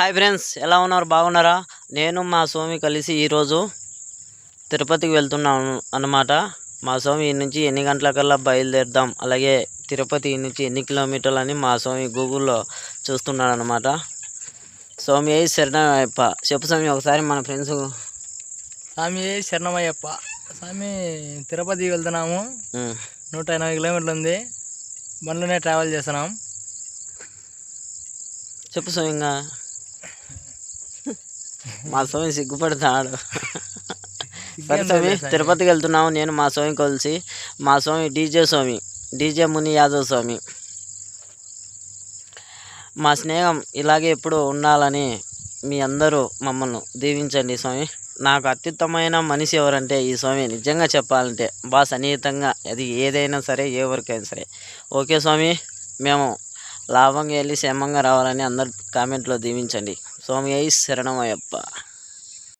Hi friends, ఎలా ఉన్నారు? బాగున్నారా? నేను మా స్వామి కలిసి ఈరోజు తిరుపతికి వెళ్తున్నాను అన్నమాట. మా స్వామి ఈ నుంచి ఎన్ని గంటలకల్లా బయలుదేరుదాం, అలాగే తిరుపతి నుంచి ఎన్ని కిలోమీటర్లు అని మా స్వామి గూగుల్లో చూస్తున్నాడు అన్నమాట. స్వామి శరణమయ్యప్ప. చెప్పు స్వామి ఒకసారి మన ఫ్రెండ్స్. స్వామి శరణమయ్యప్ప. స్వామి తిరుపతికి వెళ్తున్నాము. 180 కిలోమీటర్లు ఉంది. బండ్లోనే ట్రావెల్ చేస్తున్నాం. చెప్పు స్వామి. ఇంకా మా స్వామి సిగ్గుపడతాడు. సరే స్వామి, తిరుపతికి వెళ్తున్నాము. నేను మా స్వామి కలిసి. మా స్వామి డీజే ముని యాదవ్ స్వామి. మా స్నేహం ఇలాగే ఎప్పుడు ఉండాలని మీ అందరూ మమ్మల్ని దీవించండి స్వామి. నాకు అత్యుత్తమైన మనిషి ఎవరంటే ఈ స్వామి. నిజంగా చెప్పాలంటే బాగా సన్నిహితంగా, అది ఏదైనా సరే, ఏ వర్క్ సరే. ఓకే స్వామి, మేము లాభంగా వెళ్ళి క్షేమంగా రావాలని అందరు కామెంట్లో దీవించండి. స్వామి శరణమయ్యప్ప.